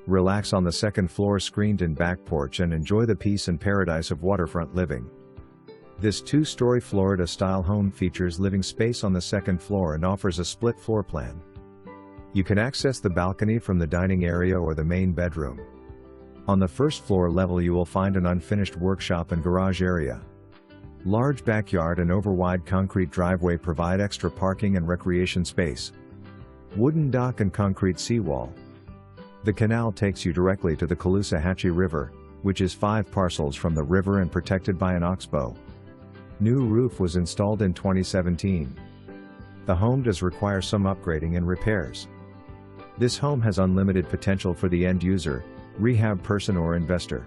Relax on the second floor screened-in back porch and enjoy the peace and paradise of waterfront living. This two-story Florida-style home features living space on the second floor and offers a split floor plan. You can access the balcony from the dining area or the main bedroom. On the first floor level you will find an unfinished workshop and garage area. Large backyard and overwide concrete driveway provide extra parking and recreation space. Wooden dock and concrete seawall. The canal takes you directly to the Caloosahatchee River, which is 5 parcels from the river and protected by an Oxbow. New roof was installed in 2017. The home does require some upgrading and repairs. This home has unlimited potential for the end user, rehab person or investor.